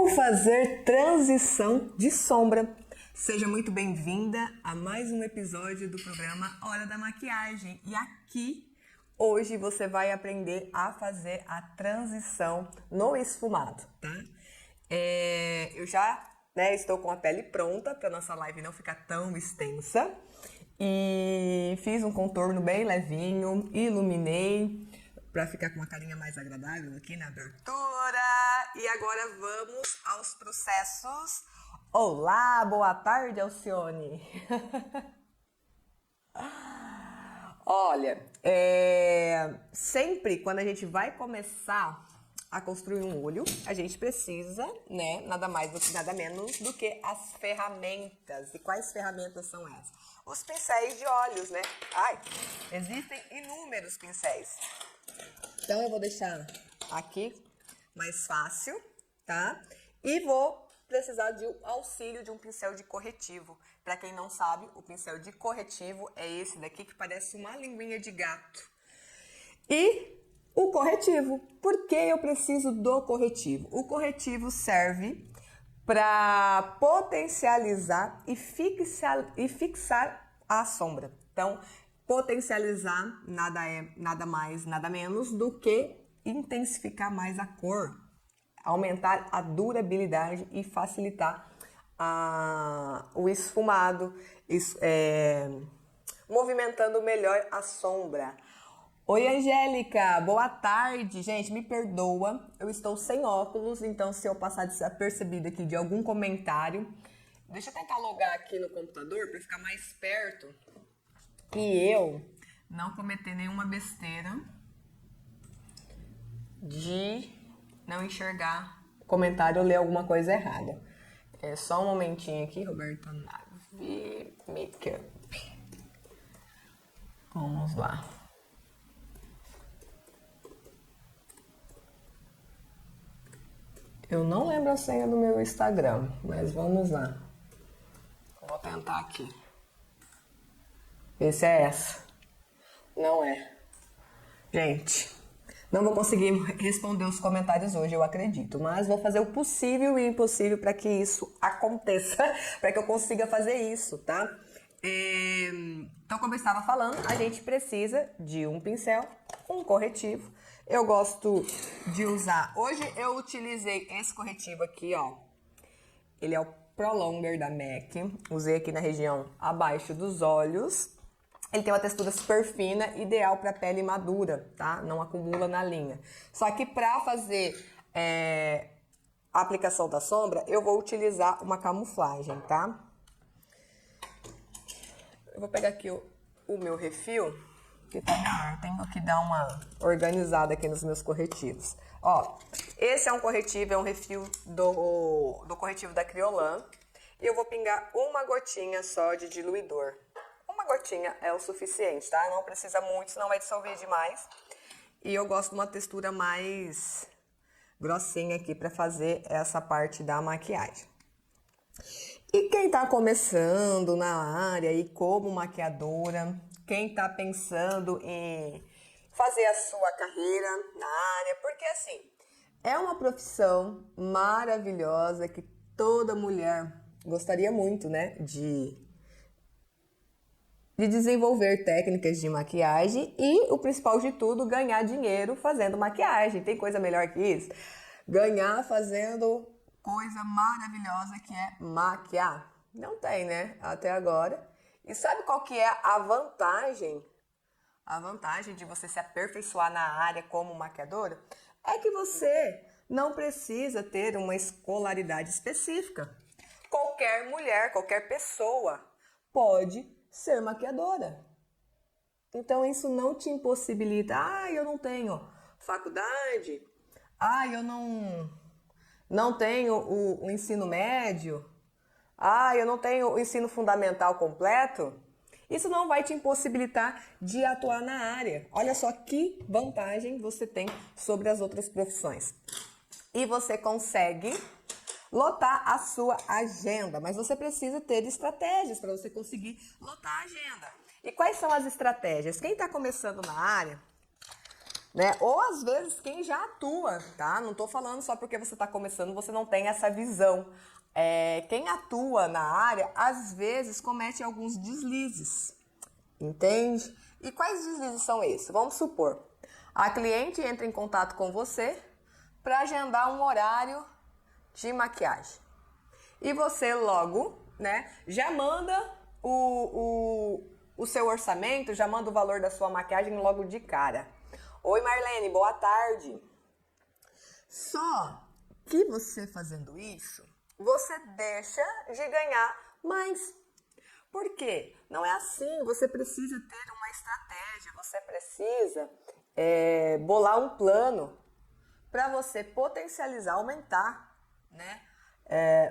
Como fazer transição de sombra? Seja muito bem-vinda a mais um episódio do programa Hora da Maquiagem. E aqui, hoje, você vai aprender a fazer a transição no esfumado, tá? Eu já estou com a pele pronta para nossa live não ficar tão extensa. E fiz um contorno bem levinho, iluminei para ficar com uma carinha mais agradável aqui na abertura. E agora vamos aos processos. Olá, boa tarde, Alcione. Olha, sempre quando a gente vai começar a construir um olho, a gente precisa, nada mais, nada menos do que as ferramentas. E quais ferramentas são essas? Os pincéis de olhos, né? Existem inúmeros pincéis. Então eu vou deixar aqui mais fácil, tá? E vou precisar de auxílio de um pincel de corretivo. Para quem não sabe, o pincel de corretivo é esse daqui que parece uma linguinha de gato. E o corretivo. Por que eu preciso do corretivo? O corretivo serve para potencializar e fixar a sombra. Então, potencializar nada mais, nada menos do que intensificar mais a cor, aumentar a durabilidade e facilitar o esfumado, movimentando melhor a sombra. Oi, Angélica, boa tarde. Gente, me perdoa, eu estou sem óculos, então se eu passar desapercebido aqui de algum comentário, deixa eu tentar logar aqui no computador para ficar mais perto e eu não cometer nenhuma besteira de não enxergar o comentário ou ler alguma coisa errada. É só um momentinho aqui, Roberta Nave, Makeup. Vamos lá. Eu não lembro a senha do meu Instagram, mas vamos lá. Vou tentar aqui. Ver se é essa. Não é. Gente, não vou conseguir responder os comentários hoje, eu acredito. Mas vou fazer o possível e o impossível para que isso aconteça. Para que eu consiga fazer isso, tá? Então, como eu estava falando, a gente precisa de um pincel, um corretivo. Eu gosto de usar... Hoje eu utilizei esse corretivo aqui, ó. Ele é o Pro Longer da MAC. Usei aqui na região abaixo dos olhos. Ele tem uma textura super fina, ideal para pele madura, tá? Não acumula na linha. Só que para fazer a aplicação da sombra, eu vou utilizar uma camuflagem, tá? Eu vou pegar aqui o meu refil, que tá melhor. Eu tenho que dar uma organizada aqui nos meus corretivos. Ó, esse é um corretivo, é um refil do corretivo da Kryolan. E eu vou pingar uma gotinha só de diluidor. Uma gotinha é o suficiente, tá? Não precisa muito, senão vai dissolver demais. E eu gosto de uma textura mais grossinha aqui para fazer essa parte da maquiagem. E quem tá começando na área e como maquiadora, quem tá pensando em fazer a sua carreira na área, porque assim, é uma profissão maravilhosa que toda mulher gostaria muito, de desenvolver técnicas de maquiagem e, o principal de tudo, ganhar dinheiro fazendo maquiagem. Tem coisa melhor que isso? Ganhar fazendo coisa maravilhosa que é maquiar. Não tem, até agora. E sabe qual que é a vantagem? A vantagem de você se aperfeiçoar na área como maquiadora é que você não precisa ter uma escolaridade específica. Qualquer mulher, qualquer pessoa pode ser maquiadora. Então isso não te impossibilita. Eu não tenho faculdade. Eu não tenho o ensino médio. Eu não tenho o ensino fundamental completo. Isso não vai te impossibilitar de atuar na área. Olha só que vantagem você tem sobre as outras profissões. E você consegue lotar a sua agenda, mas você precisa ter estratégias para você conseguir lotar a agenda. E quais são as estratégias? Quem está começando na área né? Ou às vezes quem já atua, tá? Não tô falando só porque você tá começando, você não tem essa visão. Quem atua na área, às vezes comete alguns deslizes, entende? E quais deslizes são esses? Vamos supor, a cliente entra em contato com você para agendar um horário de maquiagem. E você logo, né, já manda o seu orçamento, já manda o valor da sua maquiagem logo de cara. Oi Marlene, boa tarde. Só que você fazendo isso, você deixa de ganhar mais. Por quê? Não é assim, você precisa ter uma estratégia, você precisa bolar um plano para você potencializar, aumentar, né,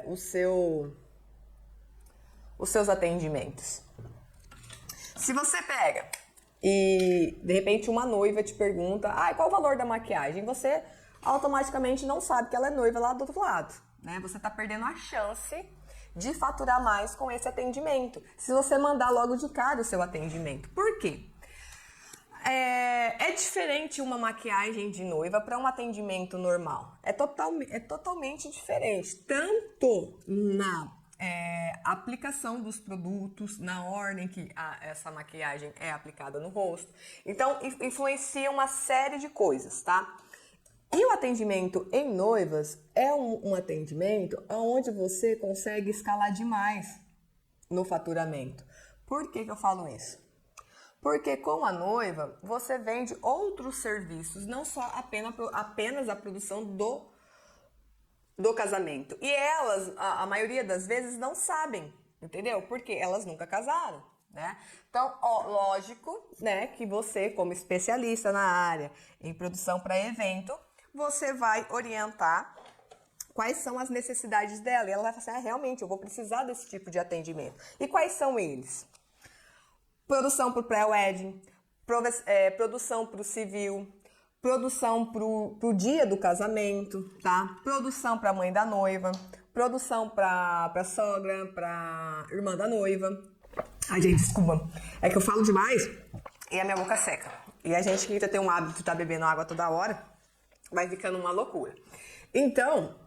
os seus atendimentos. Se você pega e de repente uma noiva te pergunta, qual o valor da maquiagem? Você automaticamente não sabe que ela é noiva lá do outro lado, né? Você tá perdendo a chance de faturar mais com esse atendimento. Se você mandar logo de cara o seu atendimento. Por quê? É diferente uma maquiagem de noiva para um atendimento normal. É totalmente diferente. Tanto na aplicação dos produtos, na ordem que essa maquiagem é aplicada no rosto. Então, influencia uma série de coisas, tá? E o atendimento em noivas é um atendimento onde você consegue escalar demais no faturamento. Por que eu falo isso? Porque com a noiva, você vende outros serviços, não só apenas a produção do casamento. E elas, a maioria das vezes, não sabem, entendeu? Porque elas nunca casaram, né? Então, lógico, né, que você, como especialista na área em produção para evento, você vai orientar quais são as necessidades dela. E ela vai falar assim, realmente, eu vou precisar desse tipo de atendimento. E quais são eles? Produção para o pré-wedding, produção para o civil, produção para o dia do casamento, tá? Produção para a mãe da noiva, produção para a sogra, para a irmã da noiva. Ai, gente, desculpa. É que eu falo demais e a minha boca seca. E a gente que ainda tem um hábito de estar bebendo água toda hora, vai ficando uma loucura. Então,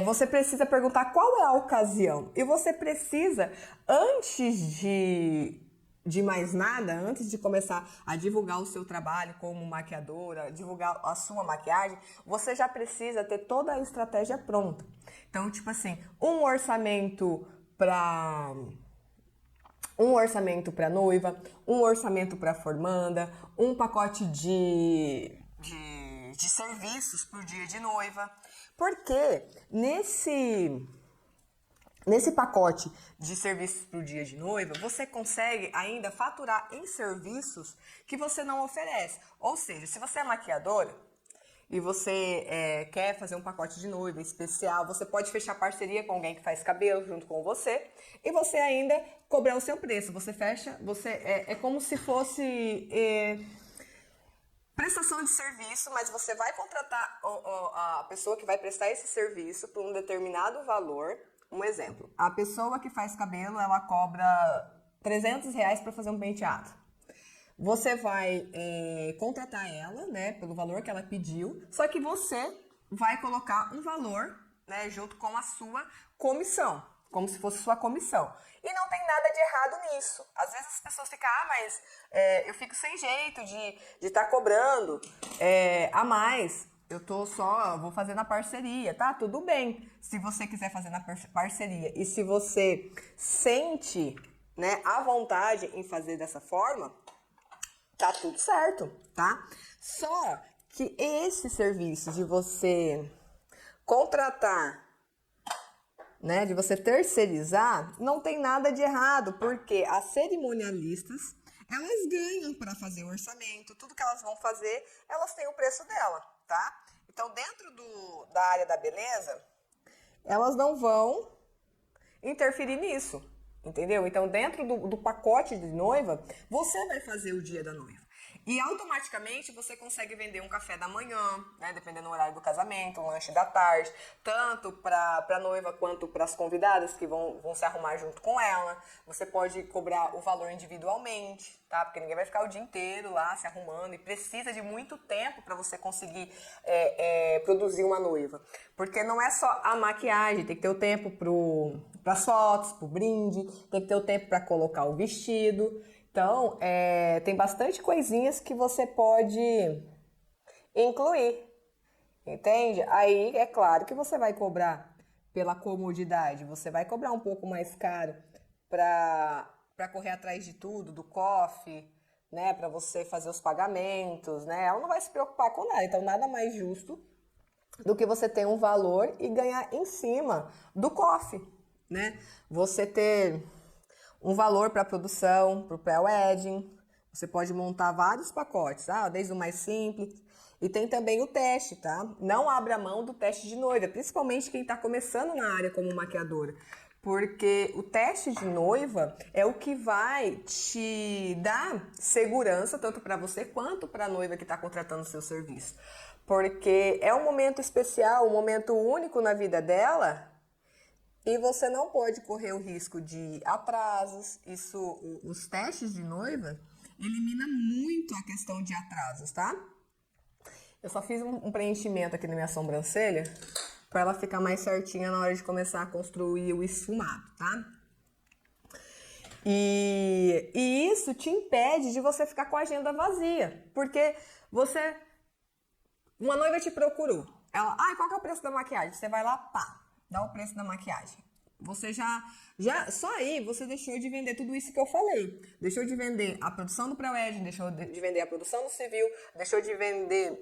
você precisa perguntar qual é a ocasião. E você precisa, antes de mais nada, antes de começar a divulgar o seu trabalho como maquiadora, divulgar a sua maquiagem, você já precisa ter toda a estratégia pronta. Então, tipo assim, um orçamento para noiva, um orçamento para formanda, um pacote de serviços para o dia de noiva. Porque nesse pacote de serviços para o dia de noiva, você consegue ainda faturar em serviços que você não oferece. Ou seja, se você é maquiadora e você quer fazer um pacote de noiva especial, você pode fechar parceria com alguém que faz cabelo junto com você e você ainda cobrar o seu preço. Você fecha, é como se fosse prestação de serviço, mas você vai contratar a pessoa que vai prestar esse serviço por um determinado valor. Um exemplo, a pessoa que faz cabelo, ela cobra R$300 para fazer um penteado. Você vai contratar ela, né, pelo valor que ela pediu, só que você vai colocar um valor, né, junto com a sua comissão, como se fosse sua comissão. E não tem nada de errado nisso. Às vezes as pessoas ficam, mas eu fico sem jeito de estar cobrando a mais. Vou fazer na parceria, tá? Tudo bem. Se você quiser fazer na parceria e se você sente, né, a vontade em fazer dessa forma, tá tudo certo, tá? Só que esse serviço de você contratar, né, de você terceirizar, não tem nada de errado, porque as cerimonialistas, elas ganham para fazer o orçamento, tudo que elas vão fazer, elas têm o preço dela, tá? Então, dentro da área da beleza, elas não vão interferir nisso, entendeu? Então, dentro do pacote de noiva, você vai fazer o dia da noiva. E automaticamente você consegue vender um café da manhã, né, dependendo do horário do casamento, um lanche da tarde, tanto para a noiva quanto para as convidadas que vão se arrumar junto com ela. Você pode cobrar o valor individualmente, tá? Porque ninguém vai ficar o dia inteiro lá se arrumando e precisa de muito tempo para você conseguir produzir uma noiva. Porque não é só a maquiagem, tem que ter o tempo para as fotos, para o brinde, tem que ter o tempo para colocar o vestido. Então, tem bastante coisinhas que você pode incluir, entende? Aí, é claro que você vai cobrar pela comodidade, você vai cobrar um pouco mais caro para correr atrás de tudo, do cofre, né? Para você fazer os pagamentos, né? Ela não vai se preocupar com nada, então nada mais justo do que você ter um valor e ganhar em cima do cofre, né? Você ter um valor para a produção, para o pré-wedding. Você pode montar vários pacotes, desde o mais simples. E tem também o teste, tá? Não abra mão do teste de noiva, principalmente quem está começando na área como maquiadora. Porque o teste de noiva é o que vai te dar segurança, tanto para você quanto para a noiva que está contratando o seu serviço. Porque é um momento especial, um momento único na vida dela. E você não pode correr o risco de atrasos. Os testes de noiva elimina muito a questão de atrasos, tá? Eu só fiz um preenchimento aqui na minha sobrancelha para ela ficar mais certinha na hora de começar a construir o esfumado, tá? E isso te impede de você ficar com a agenda vazia, porque uma noiva te procurou. Ela, qual que é o preço da maquiagem? Você vai lá, pá, dá o preço da maquiagem. Você só aí você deixou de vender tudo isso que eu falei. Deixou de vender a produção do pré-wedding, deixou de vender a produção do civil, deixou de vender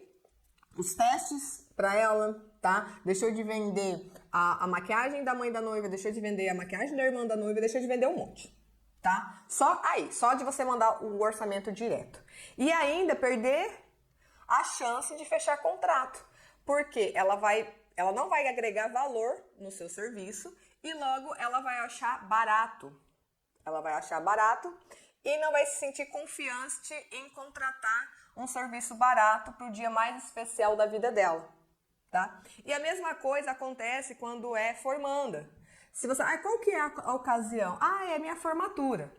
os testes para ela, tá? Deixou de vender a maquiagem da mãe da noiva, deixou de vender a maquiagem da irmã da noiva, deixou de vender um monte, tá? Só de você mandar o orçamento direto. E ainda perder a chance de fechar contrato, porque ela não vai agregar valor no seu serviço e logo ela vai achar barato. Ela vai achar barato e não vai se sentir confiante em contratar um serviço barato para o dia mais especial da vida dela, tá? E a mesma coisa acontece quando é formanda. Se você, qual que é a ocasião? É minha formatura.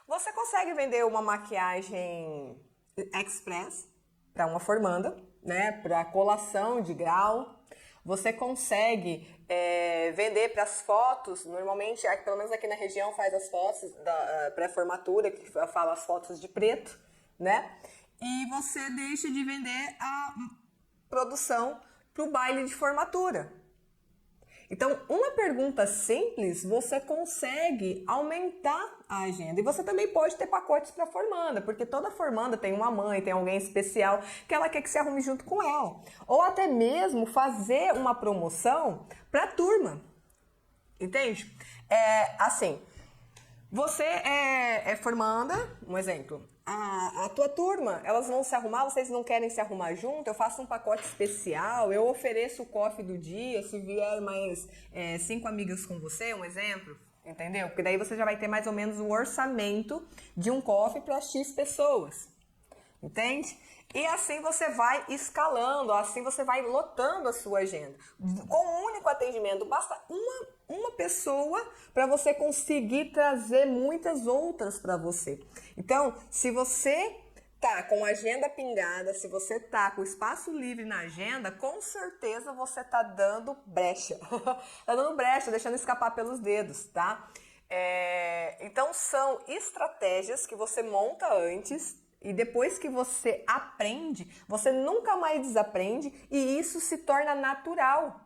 Você consegue vender uma maquiagem express para uma formanda, né? Para colação de grau. Você consegue vender para as fotos, normalmente, pelo menos aqui na região, faz as fotos da pré-formatura, que fala as fotos de preto, né? E você deixa de vender a produção para o baile de formatura. Então, uma pergunta simples, você consegue aumentar a agenda. E você também pode ter pacotes para formanda, porque toda formanda tem uma mãe, tem alguém especial que ela quer que se arrume junto com ela. Ou até mesmo fazer uma promoção para a turma. Entende? Assim, você é formanda, um exemplo. A tua turma, elas vão se arrumar, vocês não querem se arrumar junto, eu faço um pacote especial, eu ofereço o coffee do dia, se vier mais 5 amigas com você, um exemplo, entendeu? Porque daí você já vai ter mais ou menos o orçamento de um coffee para X pessoas, entende? E assim você vai escalando, assim você vai lotando a sua agenda. Com um único atendimento, basta uma pessoa para você conseguir trazer muitas outras para você. Então, se você tá com a agenda pingada, se você tá com espaço livre na agenda, com certeza você tá dando brecha. Tá dando brecha, deixando escapar pelos dedos, tá? Então, são estratégias que você monta antes. E depois que você aprende, você nunca mais desaprende e isso se torna natural.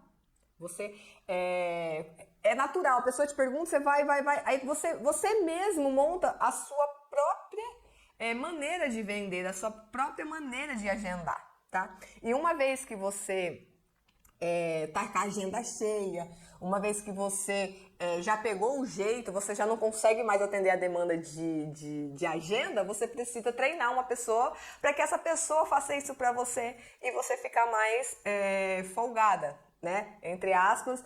É natural, a pessoa te pergunta, você vai. Aí você mesmo monta a sua própria maneira de vender, a sua própria maneira de agendar, tá? E uma vez que você tá com a agenda cheia, uma vez que você já pegou o jeito, você já não consegue mais atender a demanda de agenda, você precisa treinar uma pessoa para que essa pessoa faça isso para você e você ficar mais folgada, né? Entre aspas,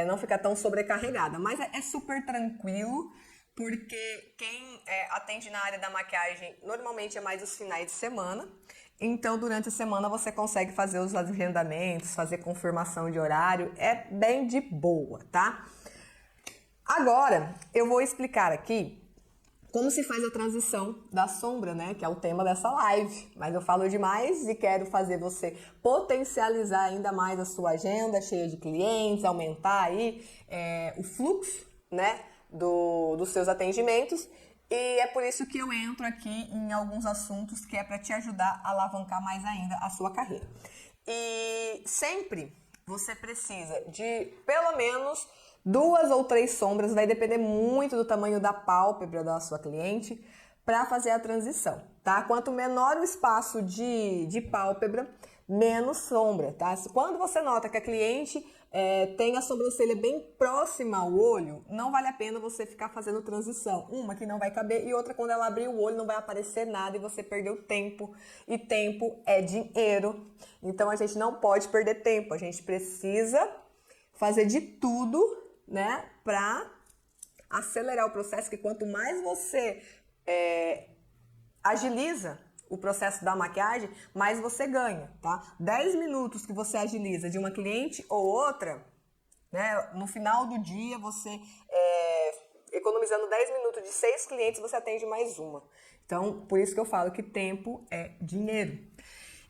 não ficar tão sobrecarregada. Mas é super tranquilo, porque quem atende na área da maquiagem normalmente é mais os finais de semana. Então, durante a semana você consegue fazer os agendamentos, fazer confirmação de horário, é bem de boa, tá? Agora, eu vou explicar aqui como se faz a transição da sombra, né? Que é o tema dessa live. Mas eu falo demais e quero fazer você potencializar ainda mais a sua agenda cheia de clientes, aumentar aí o fluxo, né? Dos seus atendimentos. E é por isso que eu entro aqui em alguns assuntos que é para te ajudar a alavancar mais ainda a sua carreira. E sempre você precisa de pelo menos 2 ou 3 sombras, vai depender muito do tamanho da pálpebra da sua cliente para fazer a transição, tá? Quanto menor o espaço de pálpebra, menos sombra, tá? Quando você nota que a cliente tem a sobrancelha bem próxima ao olho, não vale a pena você ficar fazendo transição. Uma que não vai caber e outra quando ela abrir o olho não vai aparecer nada e você perdeu tempo. E tempo é dinheiro. Então a gente não pode perder tempo. A gente precisa fazer de tudo, né, para acelerar o processo, que quanto mais você agiliza o processo da maquiagem, mais você ganha, tá? 10 minutos que você agiliza de uma cliente ou outra, né? No final do dia, você economizando 10 minutos de 6 clientes, você atende mais uma. Então, por isso que eu falo que tempo é dinheiro.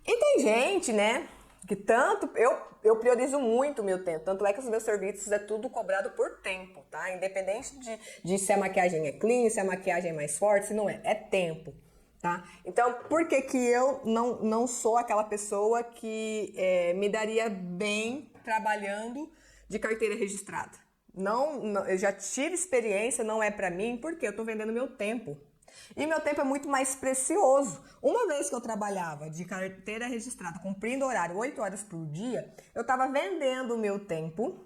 E tem gente, né, que tanto... Eu priorizo muito o meu tempo, tanto é que os meus serviços é tudo cobrado por tempo, tá? Independente de se a maquiagem é clean, se a maquiagem é mais forte, se não é tempo. Tá? Então, por que que eu não sou aquela pessoa que me daria bem trabalhando de carteira registrada? Não, eu já tive experiência, não é pra mim, porque eu tô vendendo meu tempo. E meu tempo é muito mais precioso. Uma vez que eu trabalhava de carteira registrada, cumprindo horário 8 horas por dia, eu tava vendendo o meu tempo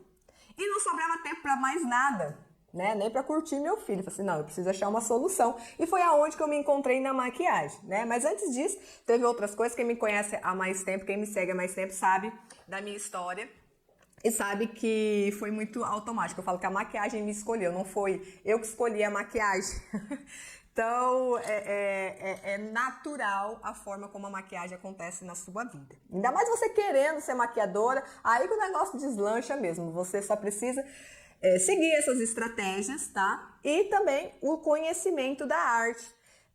e não sobrava tempo pra mais nada. Né? Nem para curtir meu filho. Falei assim, não, eu preciso achar uma solução. E foi aonde que eu me encontrei na maquiagem, né? Mas antes disso, teve outras coisas. Quem me conhece há mais tempo, quem me segue há mais tempo, sabe da minha história. E sabe que foi muito automático. Eu falo que a maquiagem me escolheu, não foi eu que escolhi a maquiagem. Então, é natural a forma como a maquiagem acontece na sua vida. Ainda mais você querendo ser maquiadora, aí que o negócio deslancha mesmo. Você só precisa... seguir essas estratégias, tá? E também o conhecimento da arte.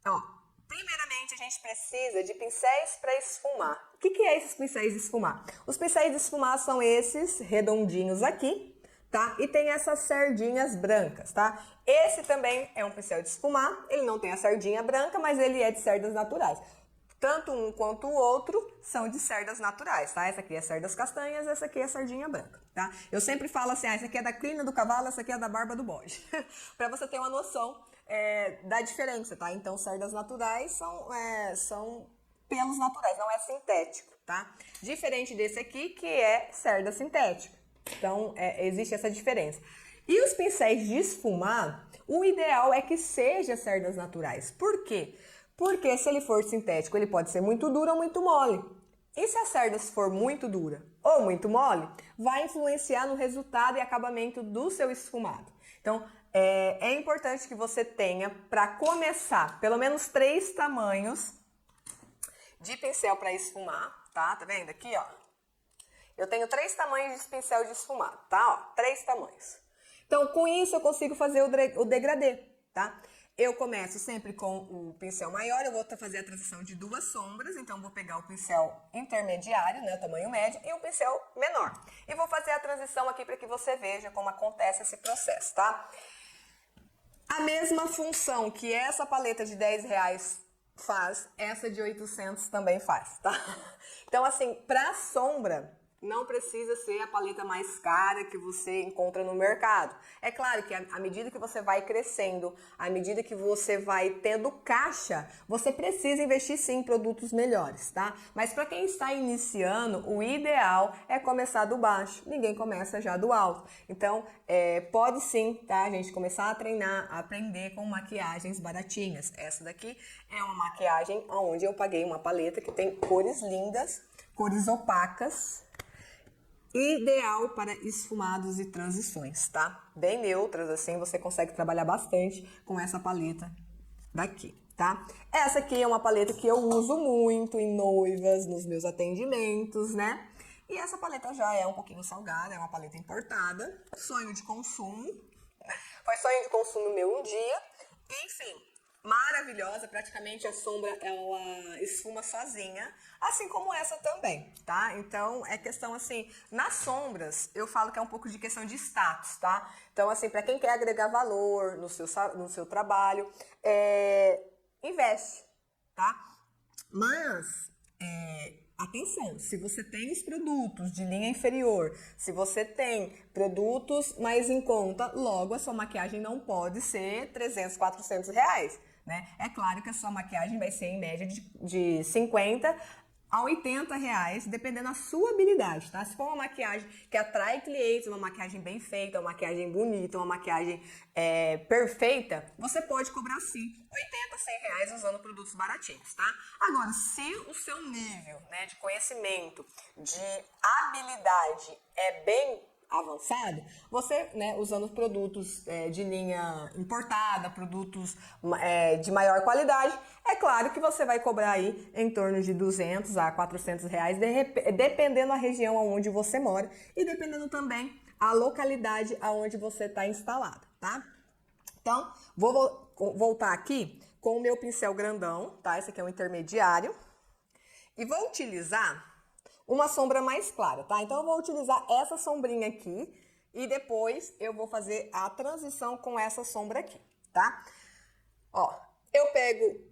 Ó, primeiramente, a gente precisa de pincéis para esfumar. O que é esses pincéis de esfumar? Os pincéis de esfumar são esses redondinhos aqui, tá? E tem essas sardinhas brancas, tá? Esse também é um pincel de esfumar. Ele não tem a sardinha branca, mas ele é de cerdas naturais. Tanto um quanto o outro são de cerdas naturais, tá? Essa aqui é cerdas castanhas, essa aqui é sardinha branca, tá? Eu sempre falo assim, essa aqui é da crina do cavalo, essa aqui é da barba do bode. Pra você ter uma noção da diferença, tá? Então, cerdas naturais são pelos naturais, não é sintético, tá? Diferente desse aqui, que é cerda sintética. Então, existe essa diferença. E os pincéis de esfumar, o ideal é que seja cerdas naturais. Por quê? Porque se ele for sintético, ele pode ser muito duro ou muito mole. E se a cerda for muito dura ou muito mole, vai influenciar no resultado e acabamento do seu esfumado. Então, é importante que você tenha, para começar, pelo menos 3 tamanhos de pincel para esfumar, tá? Tá vendo aqui, ó? Eu tenho 3 tamanhos de pincel de esfumado, tá? Ó, 3 tamanhos. Então, com isso, eu consigo fazer o degradê, tá? Eu começo sempre com o pincel maior, eu vou fazer a transição de 2 sombras, então vou pegar o pincel intermediário, né, tamanho médio, e o pincel menor. E vou fazer a transição aqui para que você veja como acontece esse processo, tá? A mesma função que essa paleta de R$10 faz, essa de 800 também faz, tá? Então, assim, para sombra... não precisa ser a paleta mais cara que você encontra no mercado. É claro que à medida que você vai crescendo, à medida que você vai tendo caixa, você precisa investir sim em produtos melhores, tá? Mas para quem está iniciando, o ideal é começar do baixo. Ninguém começa já do alto. Então, pode sim, tá, gente? Começar a treinar, a aprender com maquiagens baratinhas. Essa daqui é uma maquiagem onde eu paguei uma paleta que tem cores lindas, cores opacas. Ideal para esfumados e transições, tá? Bem neutras, assim, você consegue trabalhar bastante com essa paleta daqui, tá? Essa aqui é uma paleta que eu uso muito em noivas, nos meus atendimentos, né? E essa paleta já é um pouquinho salgada, é uma paleta importada, sonho de consumo. Foi sonho de consumo meu um dia, enfim, maravilhosa, praticamente a sombra ela esfuma sozinha, assim como essa também, tá? Então é questão assim, nas sombras eu falo que é um pouco de questão de status, tá? Então assim, para quem quer agregar valor no seu trabalho, investe, tá? Mas atenção, se você tem os produtos de linha inferior, se você tem produtos mais em conta, logo a sua maquiagem não pode ser 300, 400 reais, né? É claro que a sua maquiagem vai ser em média de 50 a 80 reais, dependendo da sua habilidade, tá? Se for uma maquiagem que atrai clientes, uma maquiagem bem feita, uma maquiagem bonita, uma maquiagem perfeita, você pode cobrar sim 80, 100 reais usando produtos baratinhos, tá? Agora, se o seu nível, né, de conhecimento, de habilidade é bem avançado, você, né, usando produtos de linha importada, produtos de maior qualidade, é claro que você vai cobrar aí em torno de 200 a 400 reais, dependendo da região onde você mora e dependendo também a localidade onde você está instalado, tá? Então, vou voltar aqui com o meu pincel grandão, tá? Esse aqui é um intermediário. E vou utilizar uma sombra mais clara, tá? Então, eu vou utilizar essa sombrinha aqui e depois eu vou fazer a transição com essa sombra aqui, tá? Ó, eu pego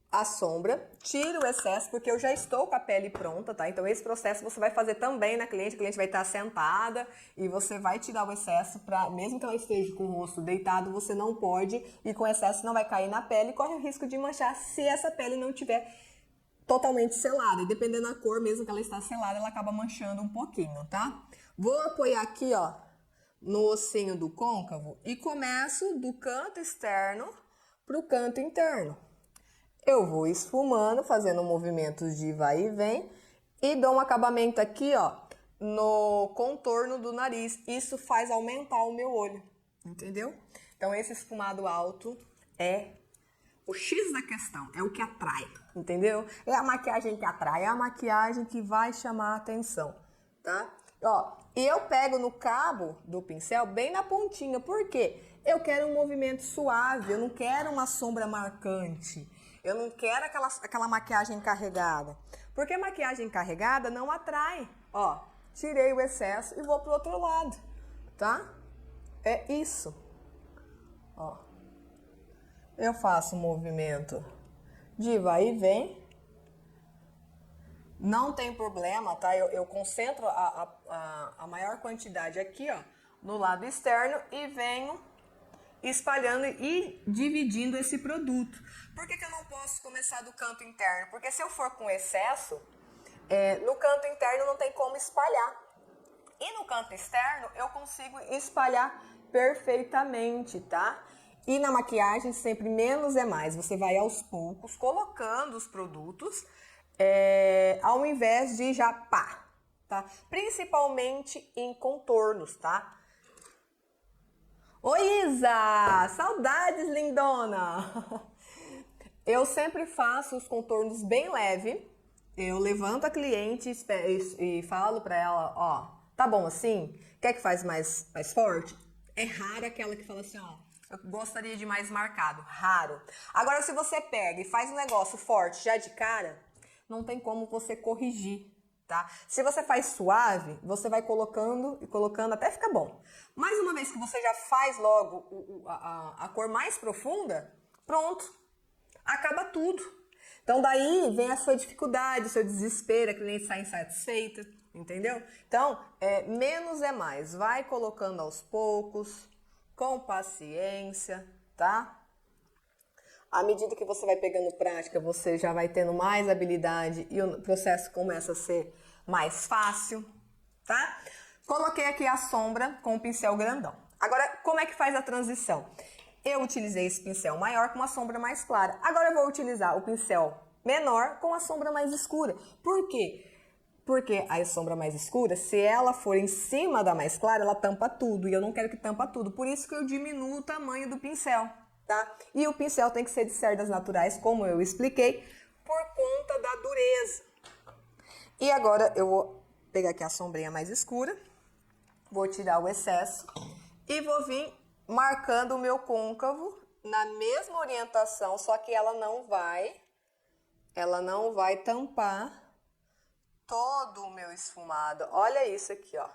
a sombra, tiro o excesso, porque eu já estou com a pele pronta, tá? Então, esse processo você vai fazer também na cliente, a cliente vai estar sentada e você vai tirar o excesso para, mesmo que ela esteja com o rosto deitado, você não pode ir com excesso, não vai cair na pele e corre o risco de manchar se essa pele não tiver totalmente selada, e dependendo da cor, mesmo que ela está selada, ela acaba manchando um pouquinho, tá? Vou apoiar aqui, ó, no ossinho do côncavo e começo do canto externo pro canto interno. Eu vou esfumando, fazendo movimentos de vai e vem e dou um acabamento aqui, ó, no contorno do nariz. Isso faz aumentar o meu olho, entendeu? Então, esse esfumado alto é o X da questão, é o que atrai, entendeu? É a maquiagem que atrai, é a maquiagem que vai chamar a atenção, tá? Ó, e eu pego no cabo do pincel bem na pontinha, por quê? Eu quero um movimento suave, eu não quero uma sombra marcante, eu não quero aquela maquiagem carregada, porque maquiagem carregada não atrai. Ó, tirei o excesso e vou pro outro lado, tá? É isso, ó. Eu faço um movimento de vai e vem. Não tem problema, tá? Eu concentro a maior quantidade aqui, ó, no lado externo e venho espalhando e dividindo esse produto. Por que eu não posso começar do canto interno? Porque se eu for com excesso, no canto interno não tem como espalhar. E no canto externo eu consigo espalhar perfeitamente, tá? E na maquiagem sempre menos é mais. Você vai aos poucos colocando os produtos ao invés de já pá, tá? Principalmente em contornos, tá? Oi, Isa! Saudades, lindona! Eu sempre faço os contornos bem leve. Eu levanto a cliente e falo pra ela, ó, tá bom assim? Quer que faz mais forte? É raro aquela que fala assim, ó, eu gostaria de mais marcado. Raro. Agora, se você pega e faz um negócio forte já de cara, não tem como você corrigir, tá? Se você faz suave, você vai colocando e colocando até ficar bom. Mas uma vez que você já faz logo a cor mais profunda, pronto. Acaba tudo. Então, daí vem a sua dificuldade, o seu desespero, a cliente sai insatisfeita, entendeu? Então, menos é mais. Vai colocando aos poucos, com paciência, tá? À medida que você vai pegando prática, você já vai tendo mais habilidade e o processo começa a ser mais fácil, tá? Coloquei aqui a sombra com o pincel grandão. Agora, como é que faz a transição? Eu utilizei esse pincel maior com uma sombra mais clara. Agora eu vou utilizar o pincel menor com a sombra mais escura. Por quê? Porque a sombra mais escura, se ela for em cima da mais clara, ela tampa tudo. E eu não quero que tampa tudo. Por isso que eu diminuo o tamanho do pincel, tá? E o pincel tem que ser de cerdas naturais, como eu expliquei, por conta da dureza. E agora eu vou pegar aqui a sombrinha mais escura, vou tirar o excesso e vou vir marcando o meu côncavo na mesma orientação, só que ela não vai tampar todo o meu esfumado. Olha isso aqui, ó.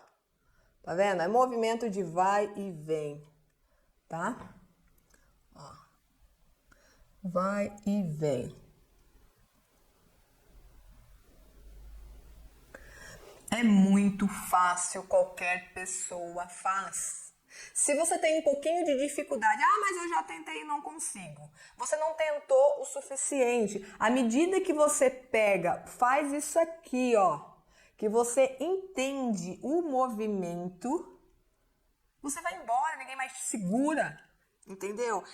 Tá vendo? É movimento de vai e vem, tá? Ó. Vai e vem. É muito fácil, qualquer pessoa faz. Se você tem um pouquinho de dificuldade, mas eu já tentei e não consigo. Você não tentou o suficiente. À medida que você pega, faz isso aqui, ó, que você entende o movimento, você vai embora, ninguém mais te segura. Entendeu?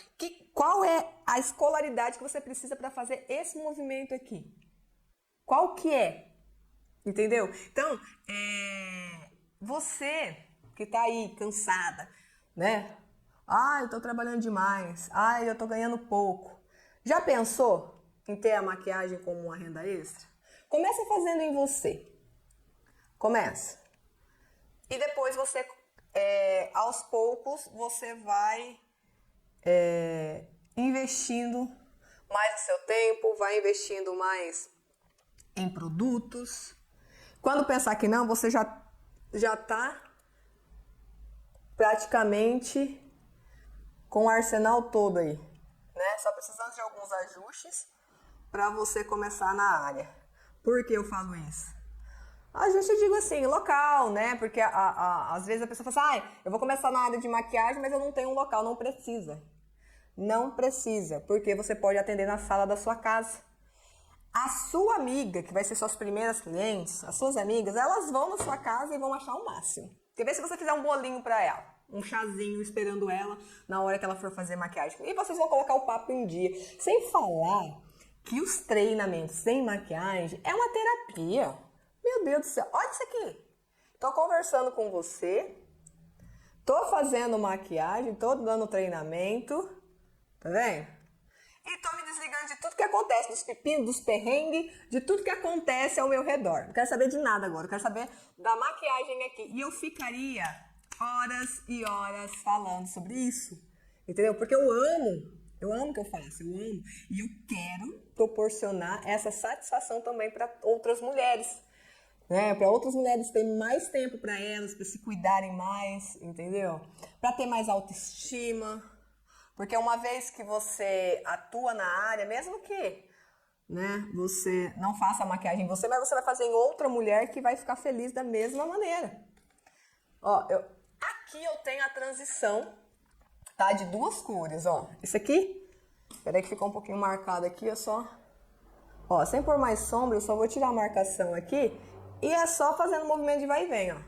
Qual é a escolaridade que você precisa para fazer esse movimento aqui? Qual que é? Entendeu? Então, você que tá aí cansada, né? Eu tô trabalhando demais. Eu tô ganhando pouco. Já pensou em ter a maquiagem como uma renda extra? Começa fazendo em você. Começa. E depois você, aos poucos, você vai investindo mais o seu tempo, vai investindo mais em produtos. Quando pensar que não, você já tá praticamente com o arsenal todo aí, né? Só precisando de alguns ajustes para você começar na área. Por que eu falo isso? Ajuste, eu digo assim, local, né? Porque às vezes a pessoa fala assim, eu vou começar na área de maquiagem, mas eu não tenho um local. Não precisa. Não precisa, porque você pode atender na sala da sua casa. A sua amiga, que vai ser suas primeiras clientes, as suas amigas, elas vão na sua casa e vão achar o máximo. Quer ver se você fizer um bolinho pra ela, um chazinho esperando ela na hora que ela for fazer maquiagem. E vocês vão colocar o papo em dia. Sem falar que os treinamentos sem maquiagem é uma terapia. Meu Deus do céu, olha isso aqui. Tô conversando com você, tô fazendo maquiagem, tô dando treinamento, tá vendo? E tô me desligando de tudo que acontece, dos pepinos, dos perrengues, de tudo que acontece ao meu redor. Não quero saber de nada agora, eu quero saber da maquiagem aqui. E eu ficaria horas e horas falando sobre isso, entendeu? Porque eu amo o que eu faço, eu amo. E eu quero proporcionar essa satisfação também para outras mulheres, né? Para outras mulheres terem mais tempo para elas, para se cuidarem mais, entendeu? Para ter mais autoestima. Porque uma vez que você atua na área, mesmo que, né, você não faça a maquiagem em você, mas você vai fazer em outra mulher que vai ficar feliz da mesma maneira. Ó, aqui eu tenho a transição, tá, de duas cores, ó. Esse aqui, peraí que ficou um pouquinho marcado aqui, ó, sem pôr mais sombra, eu só vou tirar a marcação aqui e é só fazendo o movimento de vai e vem, ó.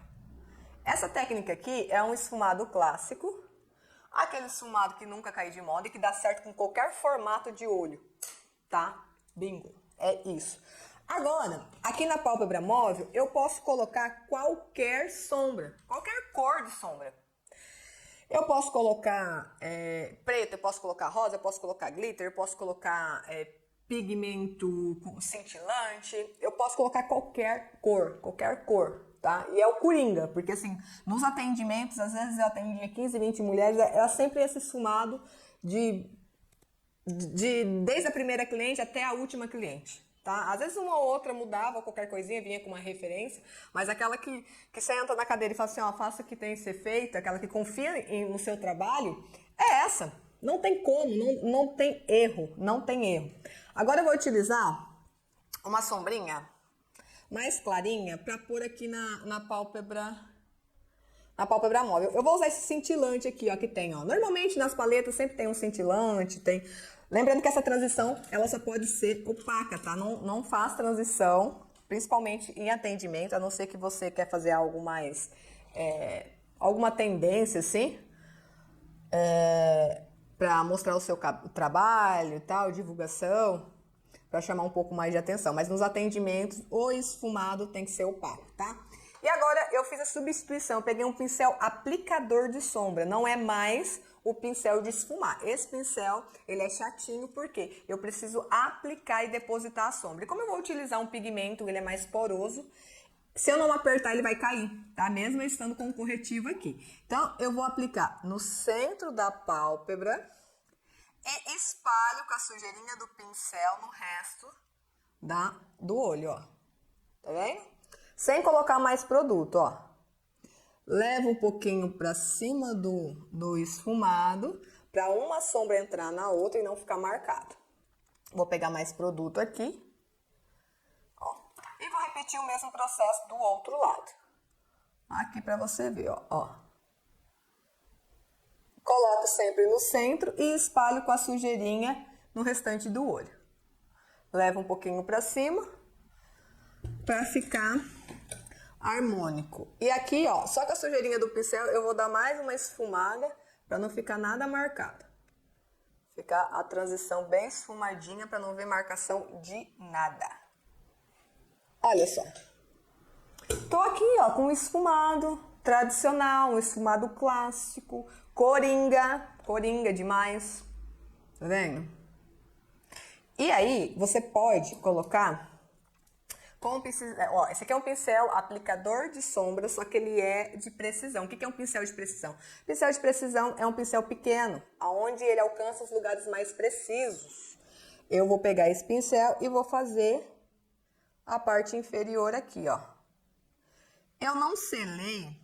Essa técnica aqui é um esfumado clássico, aquele esfumado que nunca cai de moda e que dá certo com qualquer formato de olho, tá? Bingo, é isso. Agora, aqui na pálpebra móvel, eu posso colocar qualquer sombra, qualquer cor de sombra. Eu posso colocar preto, eu posso colocar rosa, eu posso colocar glitter, eu posso colocar pigmento cintilante, eu posso colocar qualquer cor. Tá? E é o coringa, porque assim, nos atendimentos, às vezes eu atendia 15, 20 mulheres, era sempre esse esfumado desde a primeira cliente até a última cliente, tá? Às vezes uma ou outra mudava, qualquer coisinha vinha com uma referência, mas aquela que senta na cadeira e fala assim, ó, faça o que tem que ser feito, aquela que confia no seu trabalho, é essa. Não tem como, não tem erro, não tem erro. Agora eu vou utilizar uma sombrinha mais clarinha para pôr aqui na pálpebra móvel. Eu vou usar esse cintilante aqui, ó, que tem, ó. Normalmente nas paletas sempre tem um cintilante, tem. Lembrando que essa transição, ela só pode ser opaca, tá? Não faz transição, principalmente em atendimento, a não ser que você quer fazer algo mais, alguma tendência, assim, para mostrar o seu trabalho e tal, divulgação. para chamar um pouco mais de atenção. Mas nos atendimentos, o esfumado tem que ser opaco, tá? E agora eu fiz a substituição, eu peguei um pincel aplicador de sombra, não é mais o pincel de esfumar. Esse pincel, ele é chatinho porque eu preciso aplicar e depositar a sombra. E como eu vou utilizar um pigmento, ele é mais poroso, se eu não apertar, ele vai cair, tá? Mesmo eu estando com o corretivo aqui. Então, eu vou aplicar no centro da pálpebra e espalho com a sujeirinha do pincel no resto do olho, ó. Tá vendo? Sem colocar mais produto, ó. Leva um pouquinho pra cima do esfumado, pra uma sombra entrar na outra e não ficar marcado. Vou pegar mais produto aqui. E vou repetir o mesmo processo do outro lado. Aqui pra você ver, ó. Coloco sempre no centro e espalho com a sujeirinha no restante do olho. Levo um pouquinho pra cima pra ficar harmônico. E aqui, ó, só com a sujeirinha do pincel eu vou dar mais uma esfumada pra não ficar nada marcado. Ficar a transição bem esfumadinha pra não ver marcação de nada. Olha só. Tô aqui, ó, com um esfumado tradicional, um esfumado clássico, coringa demais. Tá vendo? E aí, você pode colocar com um pincel, ó, esse aqui é um pincel aplicador de sombra, só que ele é de precisão. O que é um pincel de precisão? Pincel de precisão é um pincel pequeno, onde ele alcança os lugares mais precisos. Eu vou pegar esse pincel e vou fazer a parte inferior aqui, ó. Eu não selei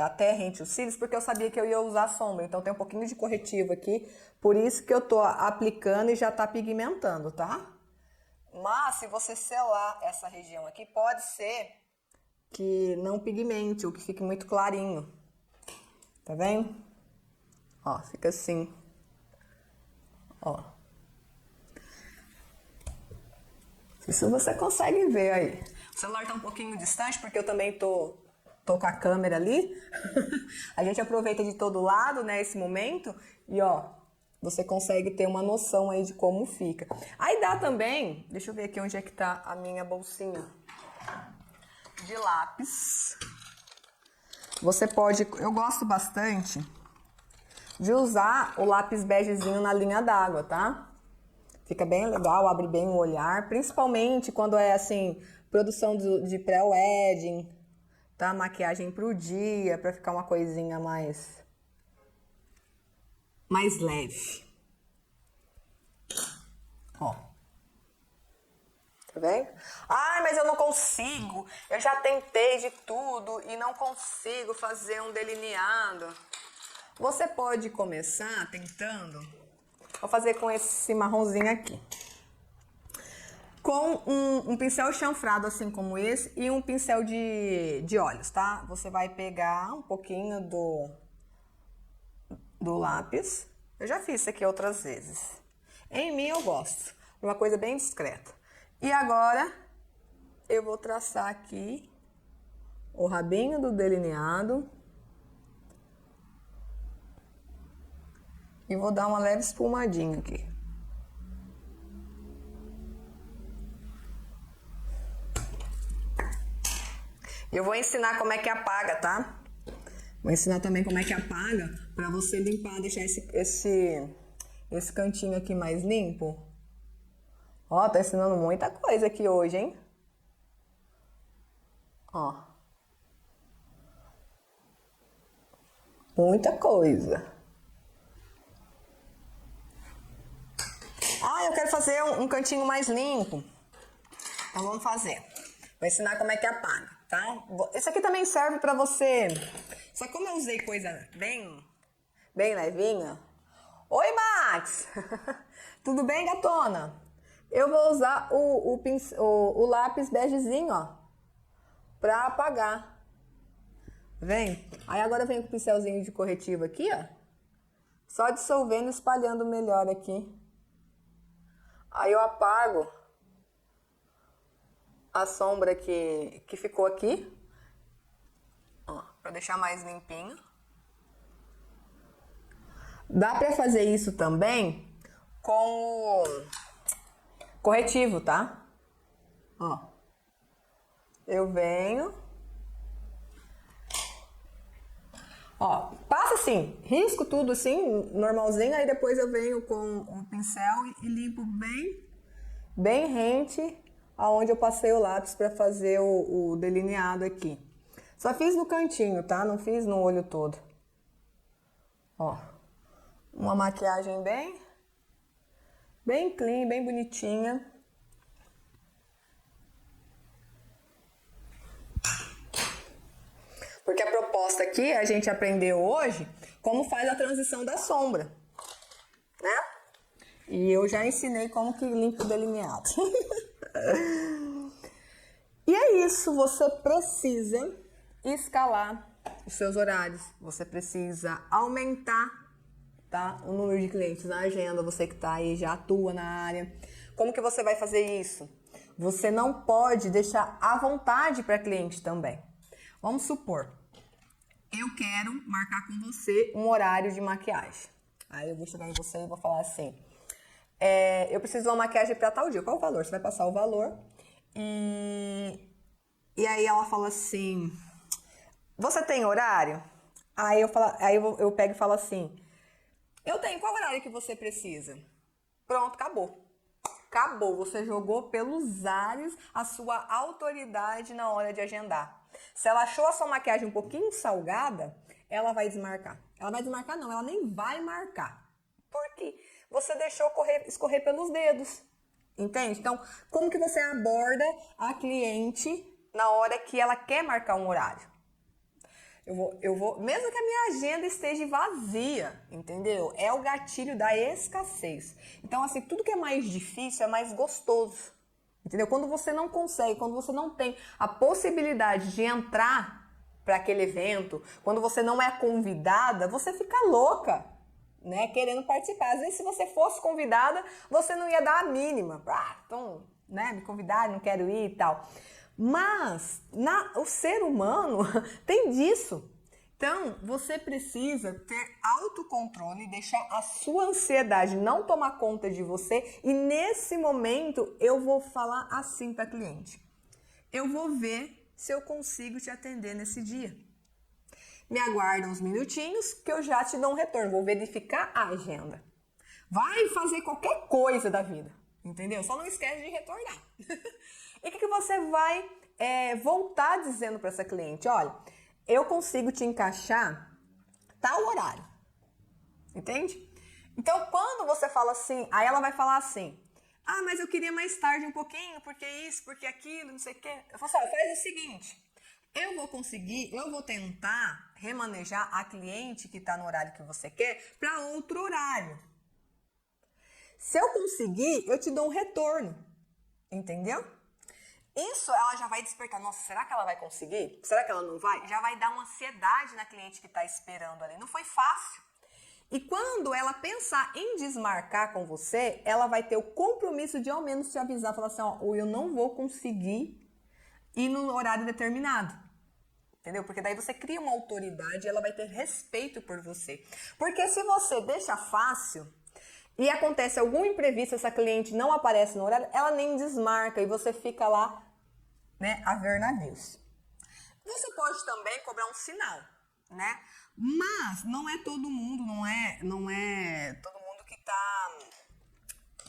até rente os cílios, porque eu sabia que eu ia usar sombra. Então, tem um pouquinho de corretivo aqui. Por isso que eu tô aplicando e já tá pigmentando, tá? Mas, se você selar essa região aqui, pode ser que não pigmente ou que fique muito clarinho. Tá vendo? Ó, fica assim. Ó. Isso você consegue ver aí. O celular tá um pouquinho distante, porque eu também tô com a câmera ali. A gente aproveita de todo lado, né, esse momento. E, ó, você consegue ter uma noção aí de como fica. Aí dá também, deixa eu ver aqui onde é que tá a minha bolsinha de lápis. Você pode, eu gosto bastante de usar o lápis begezinho na linha d'água, tá? Fica bem legal, abre bem o olhar, principalmente quando é assim, produção de pré-wedding, tá? Maquiagem pro dia, pra ficar uma coisinha mais leve. Ó. Tá vendo? Ai, mas eu não consigo. Eu já tentei de tudo e não consigo fazer um delineado. Você pode começar tentando. Vou fazer com esse marronzinho aqui. Com um pincel chanfrado assim como esse e um pincel de olhos, tá? Você vai pegar um pouquinho do lápis. Eu já fiz isso aqui outras vezes. Em mim eu gosto. Uma coisa bem discreta. E agora eu vou traçar aqui o rabinho do delineado. E vou dar uma leve espumadinha aqui. Eu vou ensinar como é que apaga, tá? Vou ensinar também como é que apaga pra você limpar, deixar esse cantinho aqui mais limpo. Ó, tô ensinando muita coisa aqui hoje, hein? Ó. Muita coisa. Ah, eu quero fazer um cantinho mais limpo. Então vamos fazer. Vou ensinar como é que apaga, tá? Esse aqui também serve pra você. Só que como eu usei coisa bem levinha. Oi, Max! Tudo bem, gatona? Eu vou usar o lápis begezinho, ó, pra apagar. Vem? Aí agora vem com o pincelzinho de corretivo aqui, ó. Só dissolvendo e espalhando melhor aqui. Aí eu apago a sombra que ficou aqui, ó, pra deixar mais limpinho. Dá pra fazer isso também com o corretivo, tá? Ó. Eu venho. Ó, passa assim, risco tudo assim, normalzinho, aí depois eu venho com o pincel e limpo bem rente aonde eu passei o lápis para fazer o delineado aqui. Só fiz no cantinho, tá? Não fiz no olho todo. Ó, uma maquiagem bem clean, bem bonitinha. Porque a proposta aqui, a gente aprendeu hoje como faz a transição da sombra, né? E eu já ensinei como que limpa o delineado. E é isso, você precisa escalar os seus horários, você precisa aumentar, tá, o número de clientes na agenda, você que tá aí, já atua na área. Como que você vai fazer isso? Você não pode deixar à vontade para cliente também. Vamos supor, eu quero marcar com você um horário de maquiagem. Aí eu vou chegar em você e vou falar assim, eu preciso de uma maquiagem para tal dia, qual o valor? Você vai passar o valor e aí ela fala assim, você tem horário? Aí eu pego e falo assim, eu tenho, qual horário que você precisa? Pronto, acabou. Acabou, você jogou pelos ares a sua autoridade na hora de agendar. Se ela achou a sua maquiagem um pouquinho salgada, ela vai desmarcar. Ela vai desmarcar não, ela nem vai marcar. Por quê? Você deixou escorrer pelos dedos. Entende? Então, como que você aborda a cliente na hora que ela quer marcar um horário? Eu vou, mesmo que a minha agenda esteja vazia, entendeu? É o gatilho da escassez. Então, assim, tudo que é mais difícil é mais gostoso, entendeu? Quando você não consegue, quando você não tem a possibilidade de entrar para aquele evento, quando você não é convidada, você fica louca, né? Querendo participar. Às vezes, se você fosse convidada, você não ia dar a mínima. Então, né? Me convidaram, não quero ir e tal. Mas o ser humano tem disso. Então, você precisa ter autocontrole, deixar a sua ansiedade não tomar conta de você. E nesse momento, eu vou falar assim para a cliente. Eu vou ver se eu consigo te atender nesse dia. Me aguarda uns minutinhos que eu já te dou um retorno. Vou verificar a agenda. Vai fazer qualquer coisa da vida, entendeu? Só não esquece de retornar. E o que você vai voltar dizendo para essa cliente? Olha, eu consigo te encaixar tal horário, entende? Então, quando você fala assim, aí ela vai falar assim, ah, mas eu queria mais tarde um pouquinho, porque isso, porque aquilo, não sei o quê. Eu falo assim, faz o seguinte, eu vou tentar remanejar a cliente que está no horário que você quer para outro horário. Se eu conseguir, eu te dou um retorno, entendeu? Isso ela já vai despertar, nossa, será que ela vai conseguir? Será que ela não vai? Já vai dar uma ansiedade na cliente que está esperando ali. Não foi fácil. E quando ela pensar em desmarcar com você, ela vai ter o compromisso de ao menos te avisar, falar assim, ó, eu não vou conseguir ir no horário determinado. Entendeu? Porque daí você cria uma autoridade e ela vai ter respeito por você. Porque se você deixa fácil e acontece algum imprevisto, essa cliente não aparece no horário, ela nem desmarca e você fica lá, né, a ver navios. Você pode também cobrar um sinal, né? Mas não é todo mundo, não é todo mundo que tá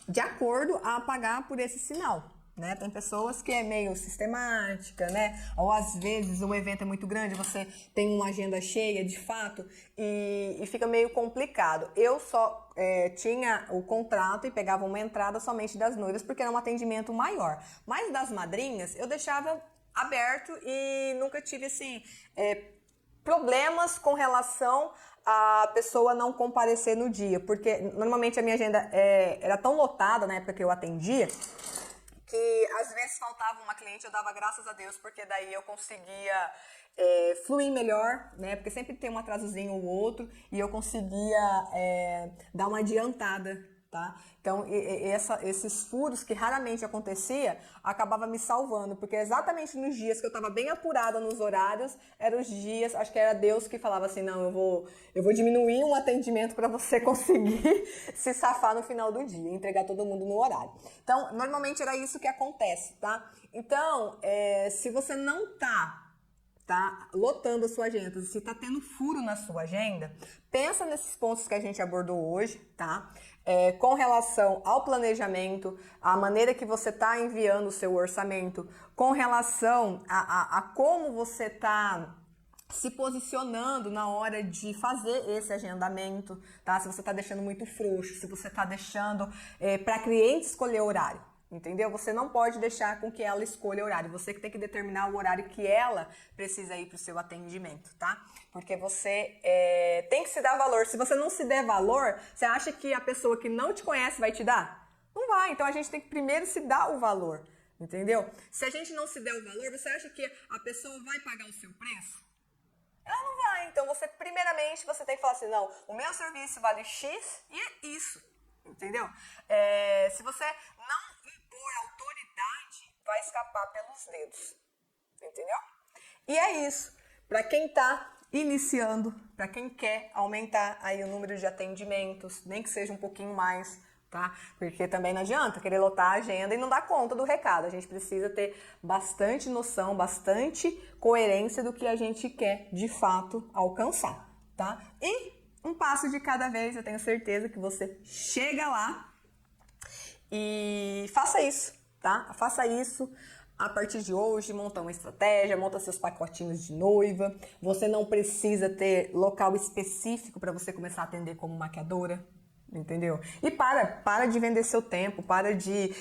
de acordo a pagar por esse sinal, né? Tem pessoas que é meio sistemática, né? Ou às vezes o evento é muito grande, você tem uma agenda cheia de fato e fica meio complicado. Eu só tinha o contrato e pegava uma entrada somente das noivas porque era um atendimento maior. Mas das madrinhas eu deixava aberto e nunca tive assim problemas com relação a pessoa não comparecer no dia, porque normalmente a minha agenda era tão lotada na época que eu atendia, que às vezes faltava uma cliente, eu dava graças a Deus, porque daí eu conseguia fluir melhor, né? Porque sempre tem um atrasozinho ou outro, e eu conseguia dar uma adiantada tá? Então, esses furos que raramente acontecia, acabava me salvando, porque exatamente nos dias que eu estava bem apurada nos horários, eram os dias, acho que era Deus que falava assim, não, eu vou diminuir um atendimento para você conseguir se safar no final do dia, entregar todo mundo no horário. Então, normalmente era isso que acontece, tá? Então, se você não tá lotando a sua agenda, se tá tendo furo na sua agenda, pensa nesses pontos que a gente abordou hoje, tá? Com relação ao planejamento, a maneira que você tá enviando o seu orçamento, com relação a como você tá se posicionando na hora de fazer esse agendamento, tá? Se você tá deixando muito frouxo, se você tá deixando para cliente escolher horário. Entendeu? Você não pode deixar com que ela escolha o horário. Você que tem que determinar o horário que ela precisa ir para o seu atendimento, tá? Porque você tem que se dar valor. Se você não se der valor, você acha que a pessoa que não te conhece vai te dar? Não vai. Então a gente tem que primeiro se dar o valor, entendeu? Se a gente não se der o valor, você acha que a pessoa vai pagar o seu preço? Ela não vai. Então primeiramente, você tem que falar assim, não, o meu serviço vale X e é isso. Entendeu? Se você não impor autoridade, vai escapar pelos dedos. Entendeu? E é isso. Para quem está iniciando, para quem quer aumentar aí o número de atendimentos, nem que seja um pouquinho mais, tá? Porque também não adianta querer lotar a agenda e não dar conta do recado. A gente precisa ter bastante noção, bastante coerência do que a gente quer de fato alcançar, tá? E um passo de cada vez, eu tenho certeza que você chega lá e faça isso, tá? Faça isso a partir de hoje, monta uma estratégia, monta seus pacotinhos de noiva. Você não precisa ter local específico para você começar a atender como maquiadora, entendeu? E para de vender seu tempo, para de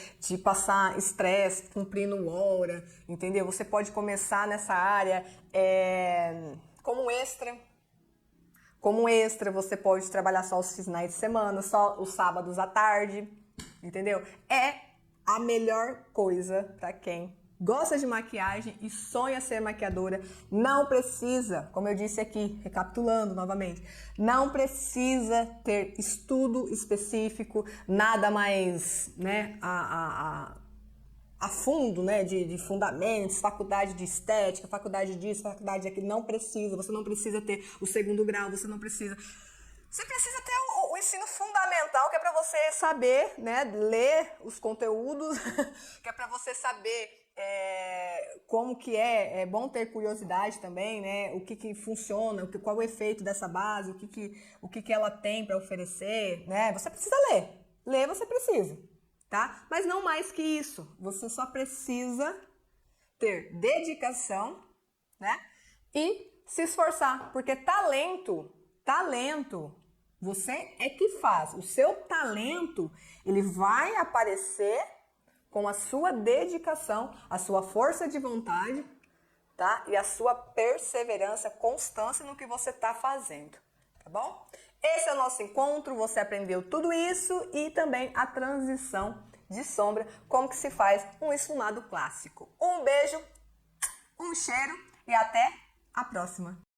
passar estresse cumprindo hora, entendeu? Você pode começar nessa área como extra. Como extra, você pode trabalhar só os finais de semana, só os sábados à tarde, entendeu? É a melhor coisa para quem gosta de maquiagem e sonha ser maquiadora. Não precisa, como eu disse aqui, recapitulando novamente, não precisa ter estudo específico, nada mais, né, a fundo, né, de fundamentos, faculdade de estética, faculdade disso, faculdade daquilo, não precisa, você não precisa ter o segundo grau, você precisa ter o ensino fundamental, que é para você saber, né, ler os conteúdos, que é para você saber como que é bom ter curiosidade também, né, o que funciona, qual o efeito dessa base, o que ela tem para oferecer, né, você precisa ler você precisa. Tá? Mas não mais que isso. Você só precisa ter dedicação, né? E se esforçar, porque talento, você é que faz. O seu talento, ele vai aparecer com a sua dedicação, a sua força de vontade, tá? E a sua perseverança, constância no que você está fazendo, tá bom? Esse é o nosso encontro, você aprendeu tudo isso e também a transição de sombra, como que se faz um esfumado clássico. Um beijo, um cheiro e até a próxima!